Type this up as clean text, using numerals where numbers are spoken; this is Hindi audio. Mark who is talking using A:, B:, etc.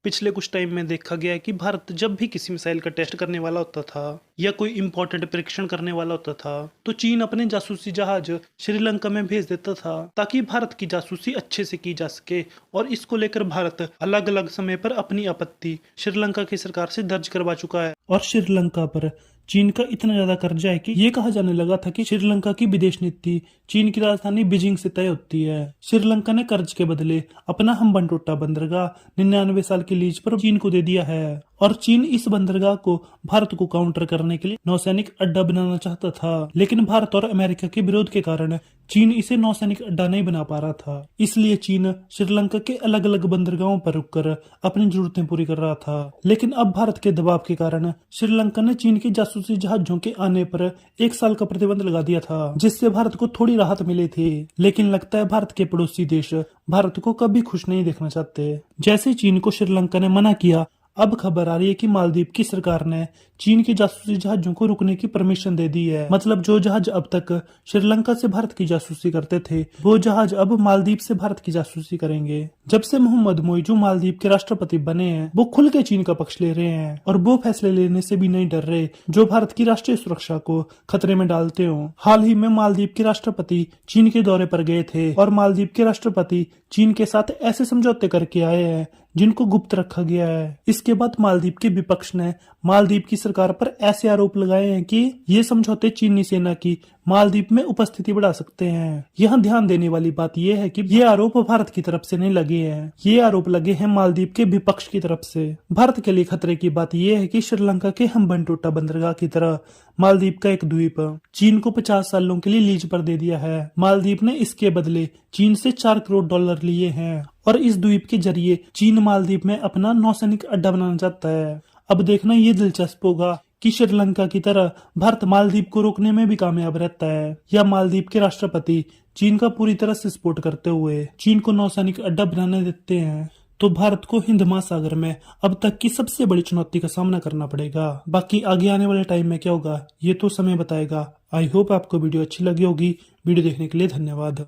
A: पिछले कुछ टाइम में देखा गया है कि भारत जब भी किसी मिसाइल का टेस्ट करने वाला होता था या कोई इंपॉर्टेंट परीक्षण करने वाला होता था तो चीन अपने जासूसी जहाज श्रीलंका में भेज देता था ताकि भारत की जासूसी अच्छे से की जा सके। और इसको लेकर भारत अलग अलग समय पर अपनी आपत्ति श्रीलंका की सरकार से दर्ज करवा चुका है। और श्रीलंका पर चीन का इतना ज्यादा कर्जा है कि ये कहा जाने लगा था कि श्रीलंका की विदेश नीति चीन की राजधानी बीजिंग से तय होती है। श्रीलंका ने कर्ज के बदले अपना हम्बनटोटा बंदरगाह 99 साल की लीज पर चीन को दे दिया है और चीन इस बंदरगाह को भारत को काउंटर करने के लिए नौसैनिक अड्डा बनाना चाहता था, लेकिन भारत और अमेरिका के विरोध के कारण चीन इसे नौसैनिक अड्डा नहीं बना पा रहा था। इसलिए चीन श्रीलंका के अलग अलग बंदरगाहों पर रुककर अपनी जरूरतें पूरी कर रहा था। लेकिन अब भारत के दबाव के कारण श्रीलंका ने चीन के जासूसी जहाजों के आने पर 1 साल का प्रतिबंध लगा दिया था, जिससे भारत को थोड़ी राहत मिली थी। लेकिन लगता है भारत के पड़ोसी देश भारत को कभी खुश नहीं देखना चाहते। जैसे चीन को श्रीलंका ने मना किया, अब खबर आ रही है कि मालदीव की सरकार ने चीन के जासूसी जहाजों को रुकने की परमिशन दे दी है। मतलब जो जहाज अब तक श्रीलंका से भारत की जासूसी करते थे वो जहाज अब मालदीव से भारत की जासूसी करेंगे। जब से मोहम्मद मोइजू मालदीव के राष्ट्रपति बने हैं वो खुल के चीन का पक्ष ले रहे हैं और वो फैसले लेने से भी नहीं डर रहे जो भारत की राष्ट्रीय सुरक्षा को खतरे में डालते हो। हाल ही में मालदीव के राष्ट्रपति चीन के दौरे पर गए थे और मालदीव के राष्ट्रपति चीन के साथ ऐसे समझौते करके आए हैं जिनको गुप्त रखा गया है। इसके बाद मालदीव के विपक्ष ने मालदीव की सरकार पर ऐसे आरोप लगाए हैं कि ये समझौते चीनी सेना की मालदीव में उपस्थिति बढ़ा सकते हैं। यहाँ ध्यान देने वाली बात यह है कि ये आरोप भारत की तरफ से नहीं लगे हैं, ये आरोप लगे हैं मालदीव के विपक्ष की तरफ से। भारत के लिए खतरे की बात यह है कि श्रीलंका के हम्बनटोटा बंदरगाह की तरह मालदीव का एक द्वीप चीन को 50 सालों के लिए लीज पर दे दिया है। मालदीव ने इसके बदले चीन से $4 करोड़ लिए हैं और इस द्वीप के जरिए चीन मालदीव में अपना नौसैनिक अड्डा बनाना चाहता है। अब देखना ये दिलचस्प होगा कि श्रीलंका की तरह भारत मालदीव को रोकने में भी कामयाब रहता है या मालदीव के राष्ट्रपति चीन का पूरी तरह से सपोर्ट करते हुए चीन को नौसैनिक अड्डा बनाने देते हैं। तो भारत को हिंद महासागर में अब तक की सबसे बड़ी चुनौती का सामना करना पड़ेगा। बाकी आगे आने वाले टाइम में क्या होगा ये तो समय बताएगा। आई होप आपको वीडियो अच्छी लगी होगी। वीडियो देखने के लिए धन्यवाद।